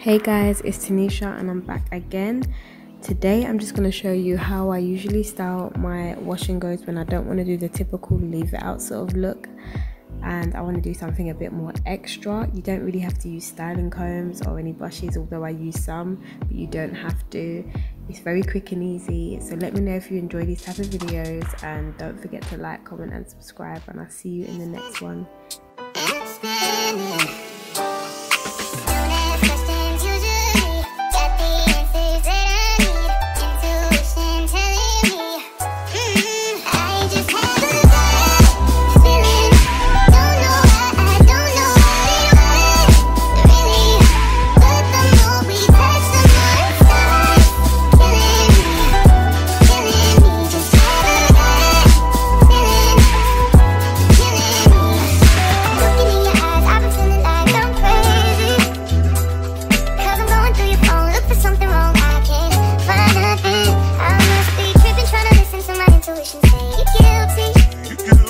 Hey guys, it's TENISHA and I'm back again. Today I'm just going to show you how I usually style my wash and goes when I don't want to do the typical leave it out sort of look and I want to do something a bit more extra. You don't really have to use styling combs or any brushes, although I use some, but you don't have to. It's very quick and easy. So let me know if you enjoy these type of videos and don't forget to like, comment and subscribe, and I'll see you in the next one.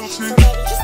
So baby,